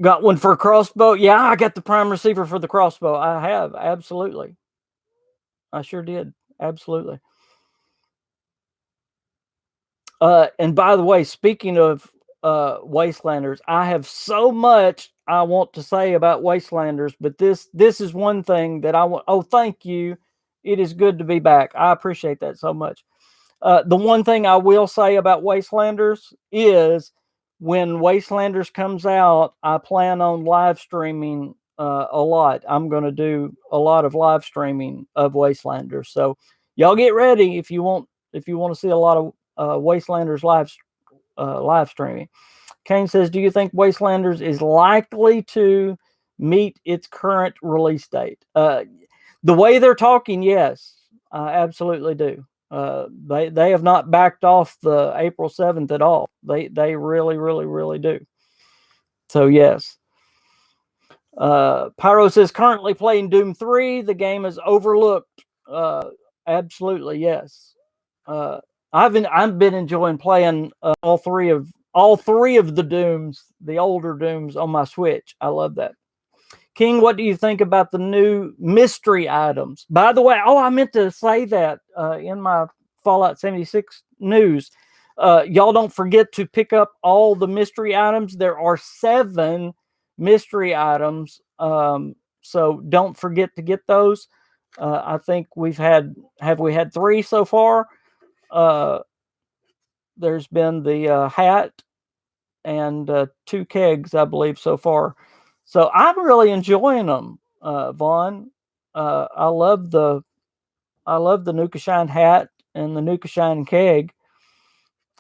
Got one for a crossbow? Yeah, I got the prime receiver for the crossbow. I have, absolutely. I sure did. Absolutely. And by the way, speaking of Wastelanders, I have so much I want to say about Wastelanders, but this is one thing that I want. Oh, thank you. It is good to be back. I appreciate that so much. The one thing I will say about Wastelanders is when Wastelanders comes out, I plan on live streaming a lot. I'm going to do a lot of live streaming of Wastelanders. So y'all get ready if you want to see a lot of Wastelanders live streaming. Kane says, do you think Wastelanders is likely to meet its current release date? The way they're talking, yes, I absolutely do. They have not backed off the April 7th at all. They really do. So yes. Pyro says currently playing Doom 3. The game is overlooked. Absolutely yes. I've been enjoying playing all three of the Dooms, the older Dooms on my Switch. I love that. King, what do you think about the new mystery items? By the way, I meant to say that in my Fallout 76 news. Y'all don't forget to pick up all the mystery items. There are 7 mystery items. So don't forget to get those. I think we had 3 so far? There's been the hat and 2 kegs, I believe, so far. So I'm really enjoying them, Vaughn. I love the I love the Nuka Shine hat and the Nuka Shine keg,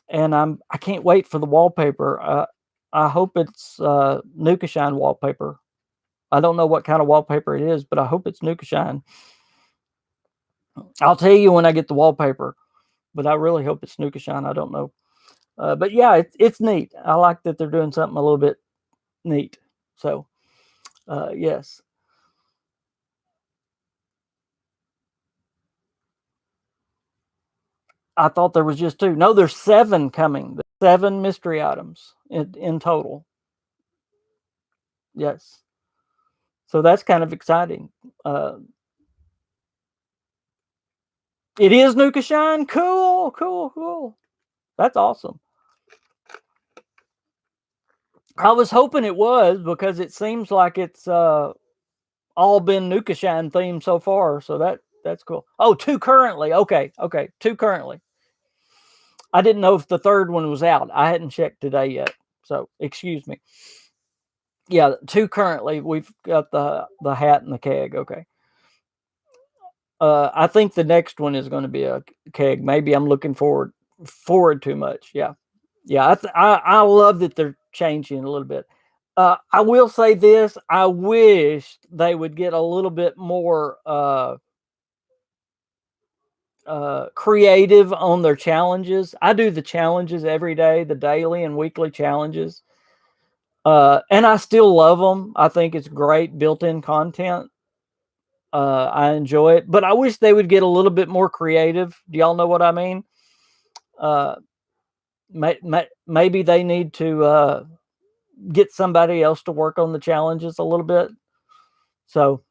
and I can't wait for the wallpaper. I hope it's Nuka Shine wallpaper. I don't know what kind of wallpaper it is, but I hope it's Nuka Shine. I'll tell you when I get the wallpaper, but I really hope it's Nuka Shine. I don't know. But yeah, it's neat. I like that they're doing something a little bit neat. So, yes. I thought there was just 2. No, there's 7 coming. 7 mystery items in total. Yes. So that's kind of exciting. It is Nuka Shine. Cool. That's awesome. I was hoping it was, because it seems like it's all been Nuka Shine themed so far. So that's cool. Oh, 2 currently. Okay. 2 currently. I didn't know if the 3rd one was out. I hadn't checked today yet. So excuse me. Yeah, 2 currently. We've got the hat and the keg. Okay. I think the next one is going to be a keg. Maybe I'm looking forward too much. Yeah. I love that they're changing a little bit. I will say this: I wish they would get a little bit more creative on their challenges. I do the challenges every day, the daily and weekly challenges, and I still love them. I think it's great built-in content. I enjoy it, but I wish they would get a little bit more creative. Do y'all know what I mean? Uh, maybe they need to get somebody else to work on the challenges a little bit. So,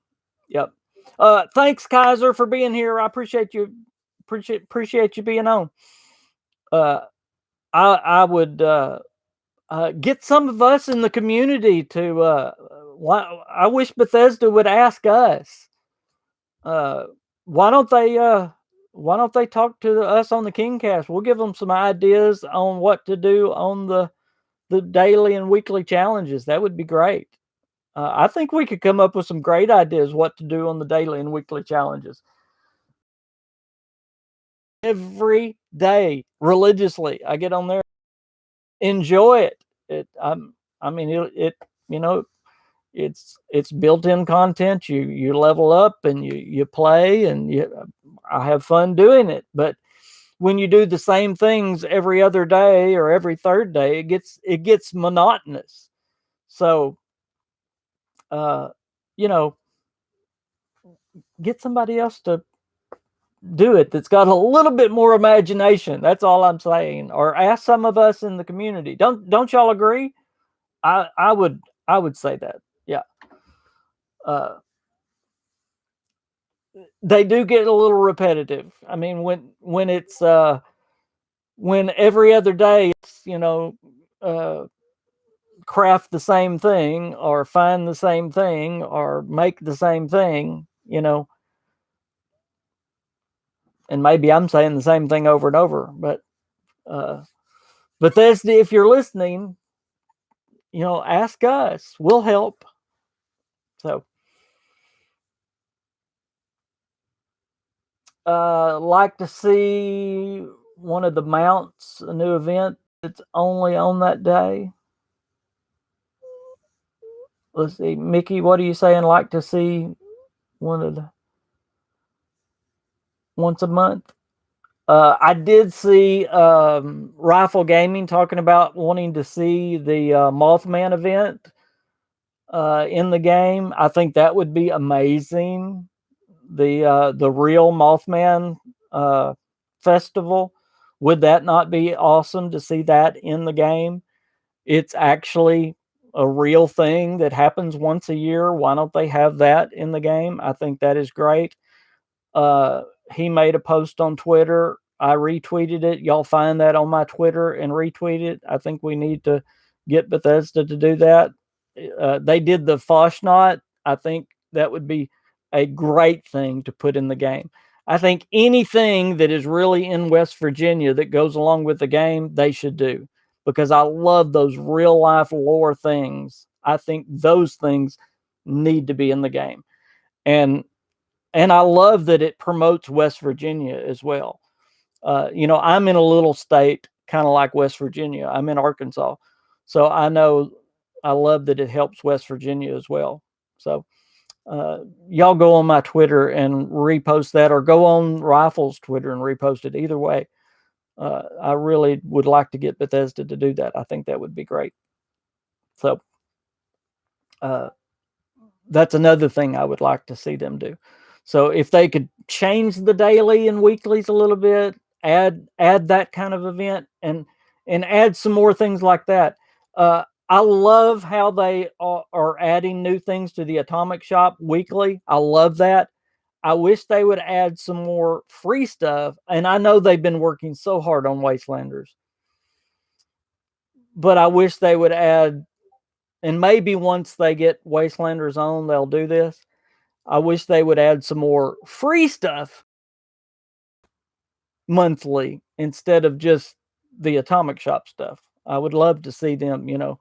yep. Thanks, Kaiser, for being here. I appreciate you. Appreciate you being on. I would get some of us in the community to. I wish Bethesda would ask us. Why don't they? Why don't they talk to us on the KingCast? We'll give them some ideas on what to do on the daily and weekly challenges. That would be great. I think we could come up with some great ideas what to do on the daily and weekly challenges. Every day, religiously, I get on there, enjoy it. I mean, you know, it's built-in content. You level up and you play, and I have fun doing it. But when you do the same things every other day or every 3rd day, it gets monotonous. So, you know, get somebody else to do it that's got a little bit more imagination. That's all I'm saying. Or ask some of us in the community. Don't y'all agree? I would say that. Yeah. They do get a little repetitive. I mean, when it's when every other day it's, craft the same thing or find the same thing or make the same thing, and maybe I'm saying the same thing over and over, but Bethesda, if you're listening, ask us. We'll help. So, like to see one of the mounts, a new event that's only on that day. Let's see, Mickey, what are you saying? Like to see one of the once a month? I did see Rifle Gaming talking about wanting to see the Mothman event in the game. I think that would be amazing. The real Mothman festival. Would that not be awesome to see that in the game? It's actually a real thing that happens once a year. Why don't they have that in the game? I think that is great. He made a post on Twitter. I retweeted it. Y'all find that on my Twitter and retweet it. I think we need to get Bethesda to do that. They did the Foshnot. I think that would be a great thing to put in the game. I think anything that is really in West Virginia that goes along with the game, they should do, because I love those real life lore things. I think those things need to be in the game. And and I love that it promotes West Virginia as well. You know, I'm in a little state kind of like West Virginia. I'm in Arkansas, so I know I love that it helps West Virginia as well. So y'all go on my Twitter and repost that, or go on Rifle's Twitter and repost it. Either way, I really would like to get Bethesda to do that. I think that would be great. So that's another thing I would like to see them do. So if they could change the daily and weeklies a little bit, add that kind of event, and add some more things like that. I love how they are adding new things to the Atomic Shop weekly. I love that. I wish they would add some more free stuff. And I know they've been working so hard on Wastelanders, but I wish they would add, and maybe once they get Wastelanders on, they'll do this. I wish they would add some more free stuff monthly instead of just the Atomic Shop stuff. I would love to see them, you know,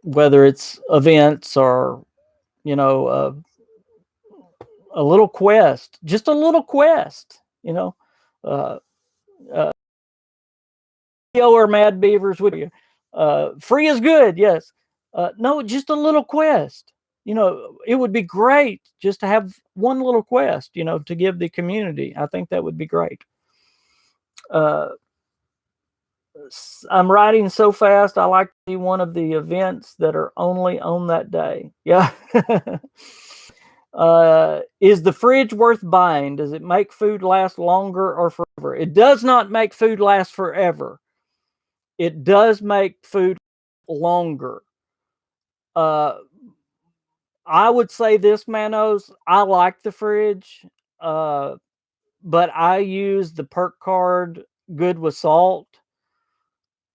whether it's events or, you know, a little quest, just a little quest, you know, or Mad Beavers with you. Free is good, yes. No, just a little quest. You know, it would be great just to have one little quest, you know, to give the community. I think that would be great. I'm writing so fast. I like to see one of the events that are only on that day. Yeah. Is the fridge worth buying? Does it make food last longer or forever? It does not make food last forever. It does make food longer. I would say this, Manos, I like the fridge, but I use the perk card Good with Salt,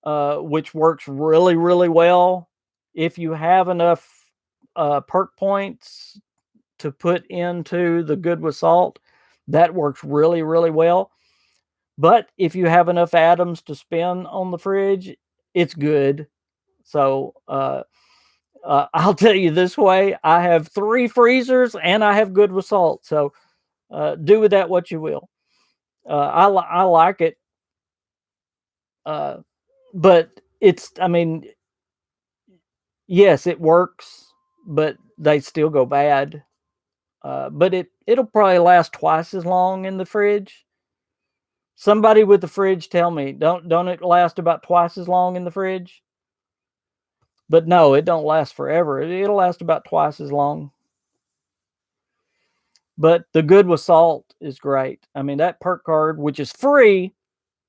which works really, really well. If you have enough perk points to put into the Good with Salt, that works really, really well. But if you have enough atoms to spend on the fridge, it's good. So I'll tell you this way, I have 3 freezers and I have Good with Salt. So do with that what you will. I like it. But it's, I mean, yes, it works, but they still go bad. But it'll probably last twice as long in the fridge. Somebody with the fridge tell me, don't it last about twice as long in the fridge? But no, it don't last forever. It'll last about twice as long. But the Good with Salt is great. I mean, that perk card, which is free,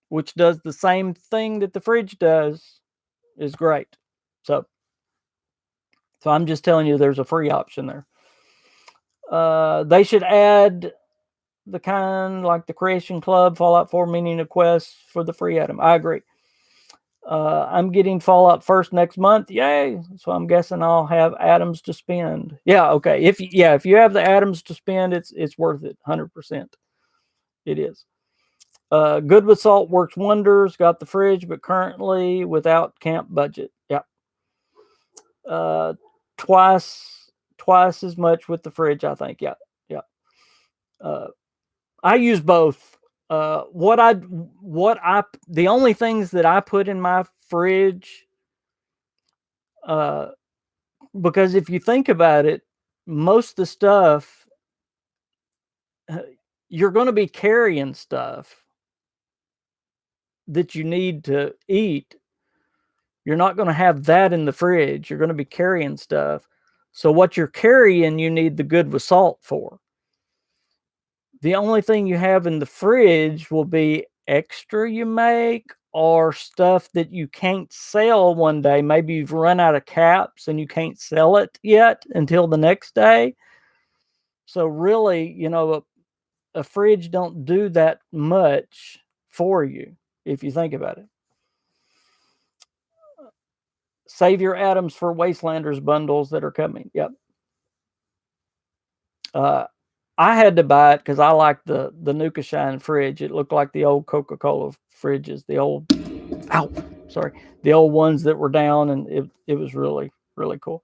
which does the same thing that the fridge does, is great. So I'm just telling you there's a free option there. They should add the kind like the Creation Club, Fallout 4 meaning a quest for the free item. I agree. I'm getting Fallout first next month. Yay! So I'm guessing I'll have atoms to spend. Yeah, okay. If you have the atoms to spend, it's worth it. 100%. It is. Good with Salt works wonders. Got the fridge, but currently without camp budget. Yeah. Twice as much with the fridge, I think. Yeah. I use both. The only things that I put in my fridge, because if you think about it, most of the stuff you're going to be carrying stuff that you need to eat. You're not going to have that in the fridge. You're going to be carrying stuff. So what you're carrying, you need the Good with Salt for. The only thing you have in the fridge will be extra you make or stuff that you can't sell one day. Maybe you've run out of caps and you can't sell it yet until the next day. So really, you know, a fridge don't do that much for you if you think about it. Save your atoms for Wastelanders bundles that are coming. Yep. I had to buy it because I like the Nuka Shine fridge. It looked like the old Coca-Cola fridges, the old ones that were down, and it was really, really cool.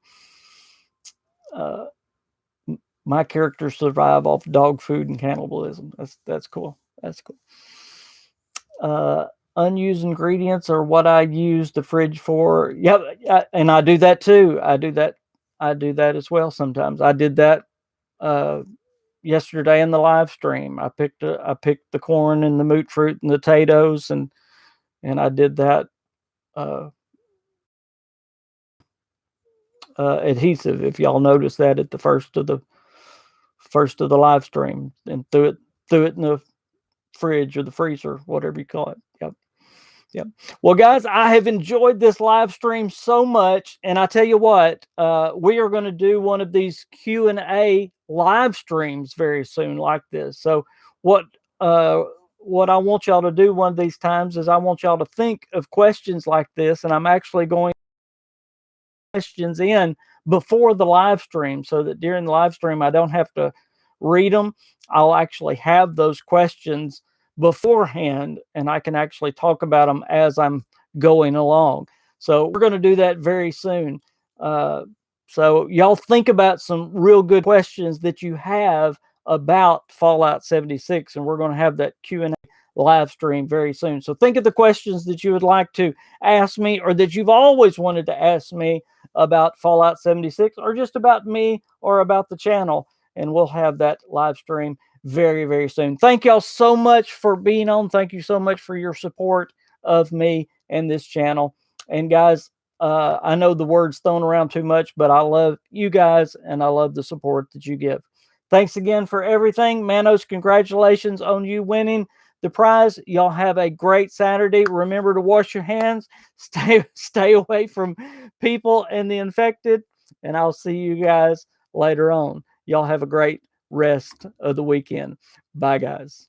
my characters survive off dog food and cannibalism. That's cool. That's cool. Unused ingredients are what I use the fridge for. Yeah, and I do that too. I do that as well sometimes. I did that yesterday in the live stream. I picked the corn and the moot fruit and the potatoes, and I did that adhesive. If y'all noticed that at the first of the live stream, and threw it in the fridge or the freezer, whatever you call it. Yep. Yep. Well, guys, I have enjoyed this live stream so much, and I tell you what, we are going to do one of these Q&A live streams very soon, like this. So, what I want y'all to do one of these times is I want y'all to think of questions like this, and I'm actually going questions in before the live stream, so that during the live stream I don't have to read them. I'll actually have those questions beforehand, and I can actually talk about them as I'm going along. So we're going to do that very soon. So y'all think about some real good questions that you have about Fallout 76, and we're going to have that Q&A live stream very soon. So think of the questions that you would like to ask me, or that you've always wanted to ask me about Fallout 76, or just about me or about the channel, and we'll have that live stream very, very soon. Thank y'all so much for being on. Thank you so much for your support of me and this channel. And guys, I know the word's thrown around too much, but I love you guys, and I love the support that you give. Thanks again for everything. Manos, congratulations on you winning the prize. Y'all have a great Saturday. Remember to wash your hands, stay away from people and the infected, and I'll see you guys later on. Y'all have a great rest of the weekend. Bye, guys.